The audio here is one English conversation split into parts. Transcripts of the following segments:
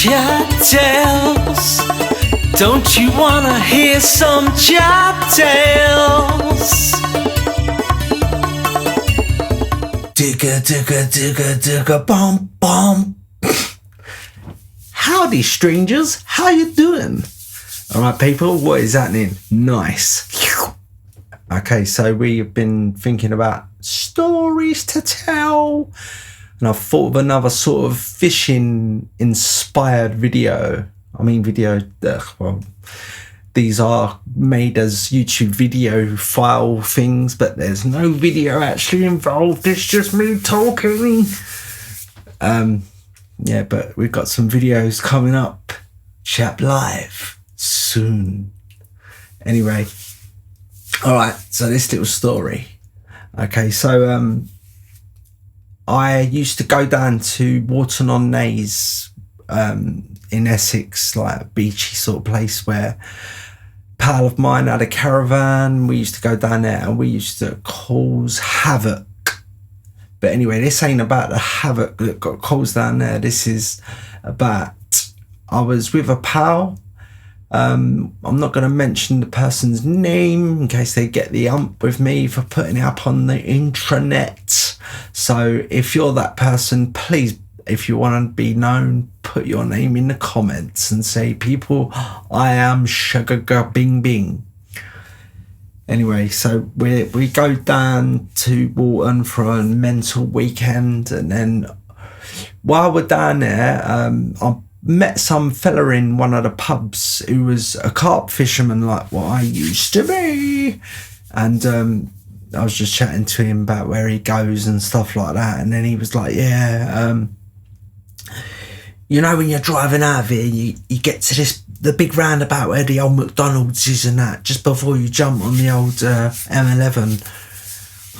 Chat Tales. Don't you wanna hear some Chat Tales? Digga digga digga digga bum bum. Howdy strangers, how you doing? Alright people, what is happening? Nice. Okay, so we've been thinking about stories to tell, and I've thought of another sort of fishing inspired video. Well, these are made as YouTube video file things, but there's no video actually involved. It's just me talking. Yeah, but we've got some videos coming up. CHAP Live soon. Anyway, all right. So this little story. Okay, so I used to go down to Warton-on-Naze in Essex, like a beachy sort of place where a pal of mine had a caravan. We used to go down there and we used to cause havoc. But anyway, this ain't about the havoc that got caused down there. This is about, I was with a pal. I'm not going to mention the person's name in case they get the ump with me for putting it up on the intranet. So if you're that person, please, if you want to be known, put your name in the comments and say, people, I am Sugar Bing Bing. Anyway, so we go down to Walton for a mental weekend, and then while we're down there, I met some fella in one of the pubs who was a carp fisherman like what I used to be, and I was just chatting to him about where he goes and stuff like that, and then he was like, yeah, you know, when you're driving out of here, you get to the big roundabout where the old McDonald's is and that, just before you jump on the old M11.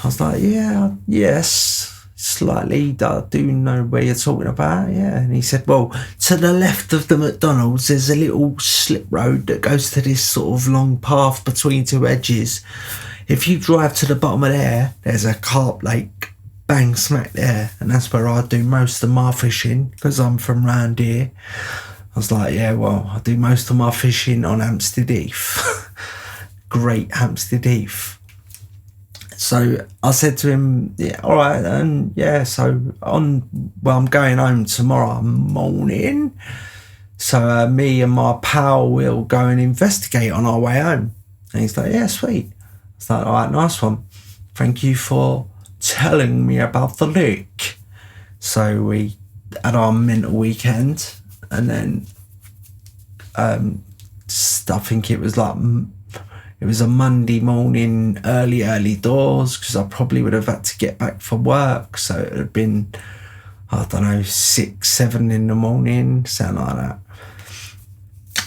I was like, yeah, yes, slightly, I do know where you're talking about, yeah. And he said, well, to the left of the McDonald's, there's a little slip road that goes to this sort of long path between two edges. If you drive to the bottom of there, there's a carp lake, bang smack there, and that's where I do most of my fishing because I'm from round here. I was like, yeah, well, I do most of my fishing on Hampstead Heath. Great Hampstead Heath. So I said to him, yeah, all right, and yeah, so I'm going home tomorrow morning. So me and my pal will go and investigate on our way home. And he's like, yeah, sweet. I was like, all right, nice one. Thank you for telling me about the lake. So we had our mental weekend, and then I think it was a Monday morning, early doors, because I probably would have had to get back for work. So it would have been, I don't know, 6, 7 in the morning, something like that.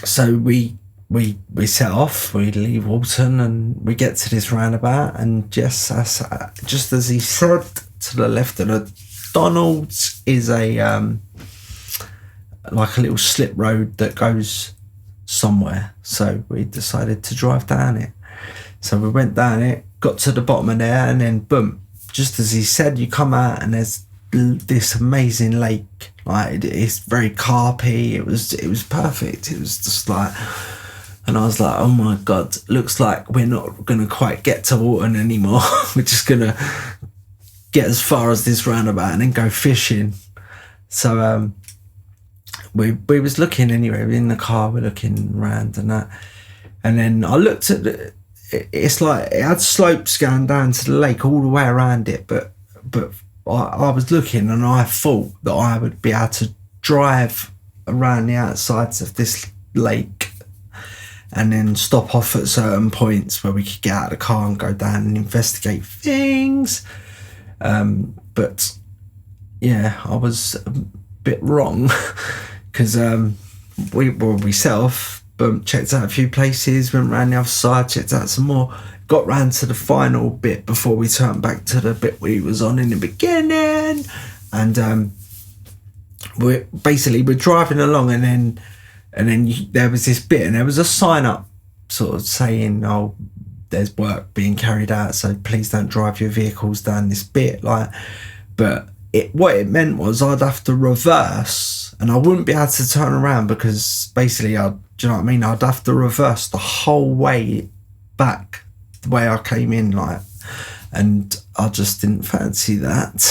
So we set off, we leave Walton and we get to this roundabout, and just as he said, to the left of the Donald's is a like a little slip road that goes somewhere. So we decided to drive down it. So we went down it, got to the bottom of there, and then boom, just as he said, you come out and there's this amazing lake. Like, it's very carpy. It was perfect. It was just like, and I was like, oh my God, looks like we're not going to quite get to Walton anymore. We're just going to get as far as this roundabout and then go fishing. So we was looking anyway, in the car, we're looking around and that. And then I looked at it's like it had slopes going down to the lake all the way around it. But I was looking and I thought that I would be able to drive around the outsides of this lake and then stop off at certain points where we could get out of the car and go down and investigate things. But yeah, I was a bit wrong because we set off, checked out a few places, went round the other side, checked out some more, got round to the final bit before we turned back to the bit we was on in the beginning. And we're driving along, and then there was this bit, and there was a sign up sort of saying, oh, there's work being carried out, so please don't drive your vehicles down this bit. But what it meant was I'd have to reverse, and I wouldn't be able to turn around because basically, do you know what I mean? I'd have to reverse the whole way back the way I came in, like, and I just didn't fancy that.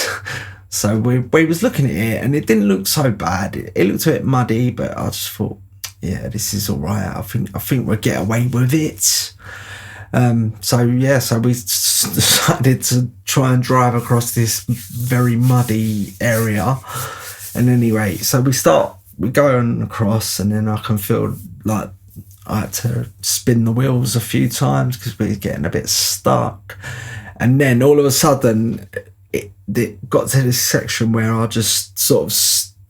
So we was looking at it, and it didn't look so bad. It looked a bit muddy, but I just thought, yeah, this is all right. I think we'll get away with it. So we decided to try and drive across this very muddy area. And anyway, so we go on across, and then I can feel like I had to spin the wheels a few times because we were getting a bit stuck. And then all of a sudden, it got to this section where I just sort of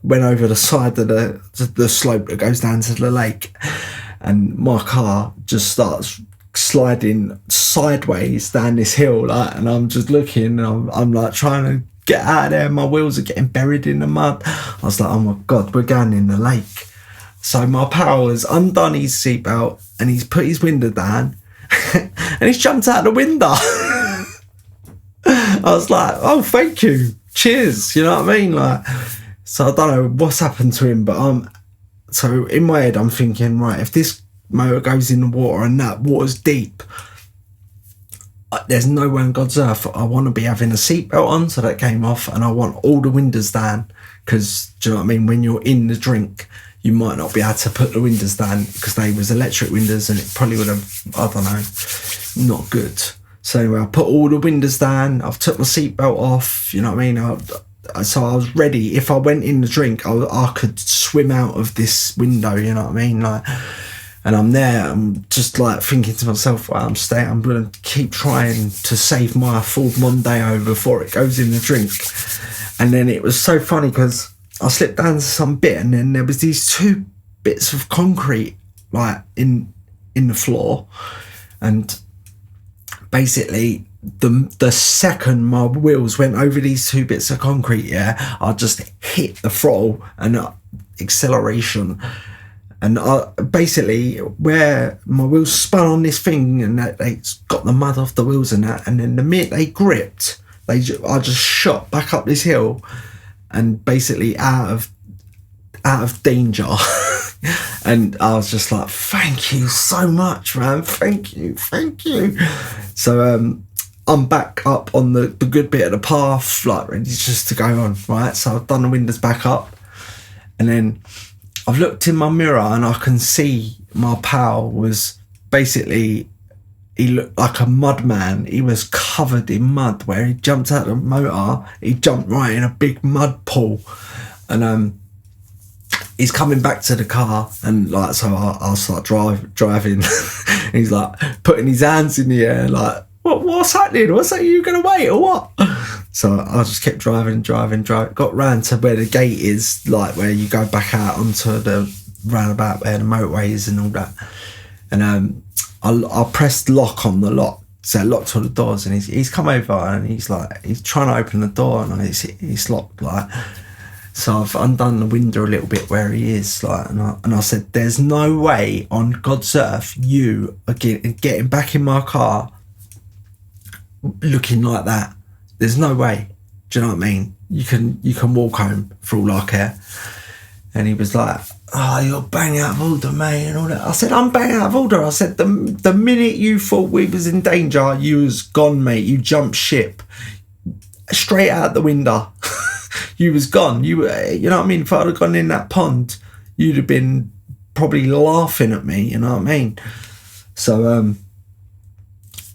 went over the side of the slope that goes down to the lake, and my car just starts sliding sideways down this hill, like, and I'm just looking, and I'm like trying to get out of there. My wheels are getting buried in the mud. I was like, oh my God, we're going in the lake. So my pal has undone his seatbelt, and he's put his window down, and he's jumped out the window. I was like, oh, thank you, cheers, you know what I mean? Like, so I don't know what's happened to him, but so in my head I'm thinking, right, if this motor goes in the water and that water's deep, there's no way on God's earth I want to be having a seatbelt on, so that came off, and I want all the windows down, because, do you know what I mean, when you're in the drink, you might not be able to put the windows down because they was electric windows, and it probably would have, I don't know, not good. So anyway, I put all the windows down, I've took my seatbelt off, you know what I mean, so I was ready. If I went in the drink, I could swim out of this window, you know what I mean, like. And I'm there, I'm just like thinking to myself, well, I'm going to keep trying to save my Ford Mondeo before it goes in the drink. And then it was so funny because I slipped down to some bit, and then there was these two bits of concrete like in the floor, and basically the second my wheels went over these two bits of concrete, yeah, I just hit the throttle and acceleration. And basically, where my wheels spun on this thing, and they got the mud off the wheels and that, and then the minute they gripped, I just shot back up this hill, and basically out of danger. And I was just like, thank you so much, man, thank you. So I'm back up on the good bit of the path, like ready just to go on, right? So I've done the windows back up, and then I've looked in my mirror, and I can see my pal was basically, he looked like a mud man. He was covered in mud. Where he jumped out of the motor, he jumped right in a big mud pool, and he's coming back to the car, and like, so I'll start driving. He's like putting his hands in the air, like, what's happening? What's that? You gonna wait or what? So I just kept driving. Got round to where the gate is, like where you go back out onto the roundabout where the motorway is and all that. And I pressed lock on the lock, so it locked all the doors. And he's come over, and he's trying to open the door, and it's locked, like. So I've undone the window a little bit where he is, like, and I said, "There's no way on God's earth you are getting back in my car looking like that. There's no way. Do you know what I mean? You can walk home for all I care." And he was like, "Oh, you're bang out of order, mate," and all that. I said, "I'm bang out of order." I said, the minute you thought we was in danger, you was gone, mate. You jumped ship straight out the window. You was gone. You know what I mean? If I'd have gone in that pond, you'd have been probably laughing at me. You know what I mean? So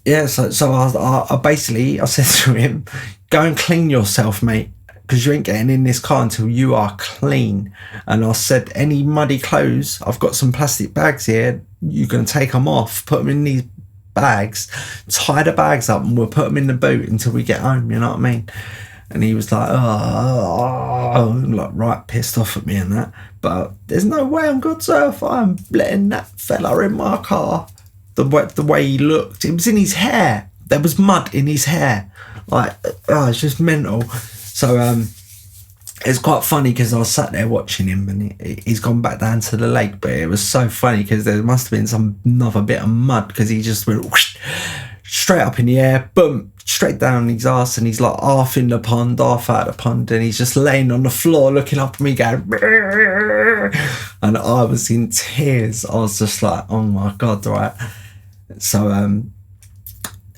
yeah. So I basically said to him, "Go and clean yourself, mate, because you ain't getting in this car until you are clean." And I said, "Any muddy clothes, I've got some plastic bags here. You're gonna take them off, put them in these bags, tie the bags up, and we'll put them in the boot until we get home." You know what I mean? And he was like, oh, like right pissed off at me and that. But there's no way on God's earth I'm letting that fella in my car. The way he looked, it was in his hair. There was mud in his hair. Like, it's just mental. So it's quite funny because I was sat there watching him, and he's gone back down to the lake. But it was so funny because there must have been another bit of mud, because he just went whoosh, straight up in the air, boom, straight down his ass, and he's like half in the pond, half out of the pond, and he's just laying on the floor looking up at me going, and I was in tears. I was just like, oh my God, right? So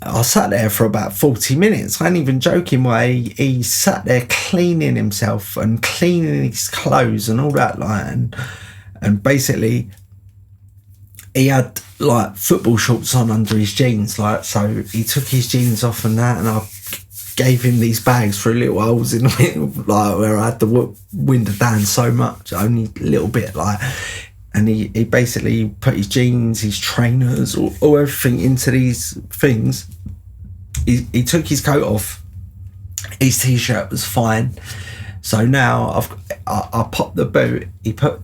I sat there for about 40 minutes. I ain't even joking. Why he sat there cleaning himself and cleaning his clothes and all that, like, and basically he had like football shorts on under his jeans, like, so he took his jeans off and that, and I gave him these bags for little holes in the like where I had the window down so much, only a little bit, like, and he basically put his jeans, his trainers, all everything into these things. He took his coat off, his t-shirt was fine. So now I popped the boot, he put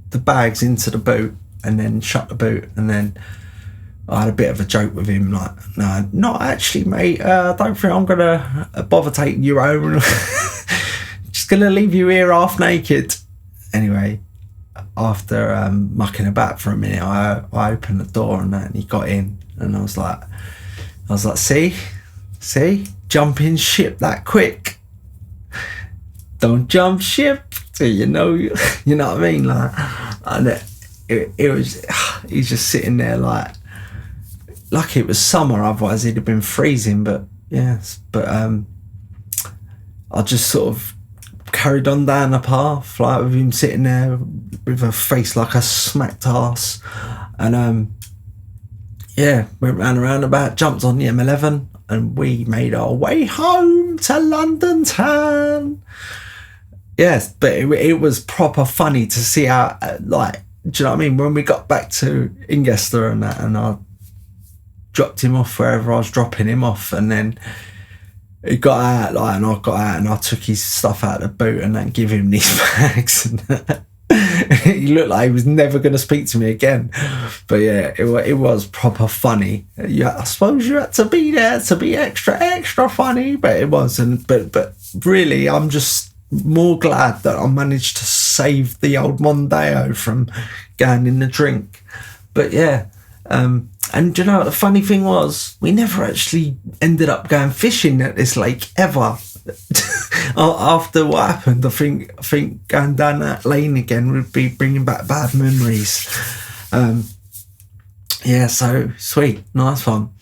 the bags into the boot and then shut the boot, and then I had a bit of a joke with him, like, no, not actually, mate, I don't think I'm gonna bother taking you home. Just gonna leave you here half naked. Anyway, after mucking about for a minute, I opened the door and that, and he got in, and I was like, see, jumping ship that quick. Don't jump ship till you know what I mean, like, and it was, he's just sitting there like it was summer, otherwise he'd have been freezing. But yes, but I just sort of carried on down the path, like, with him sitting there with a face like a smacked ass, and yeah, went round and roundabout, jumped on the M11, and we made our way home to London town. Yes, but it was proper funny to see how, like, do you know what I mean? When we got back to Ingester and that, and I dropped him off wherever I was dropping him off, and then he got out, like, and I got out and I took his stuff out of the boot and then give him these bags. And he looked like he was never going to speak to me again. But yeah, it was proper funny. Yeah, I suppose you had to be there to be extra funny, but it wasn't. But really, I'm just more glad that I managed to save the old Mondeo from going in the drink. But yeah, and you know what the funny thing was? We never actually ended up going fishing at this lake ever. After what happened, I think going down that lane again would be bringing back bad memories. Yeah, so sweet, nice one.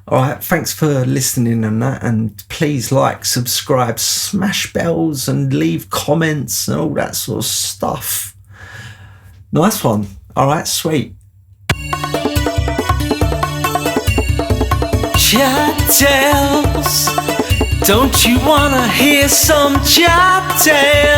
All right, thanks for listening and that, and please like, subscribe, smash bells, and leave comments and all that sort of stuff. Nice one. All right, sweet. Chat Tales. Don't you wanna hear some Chat Tales?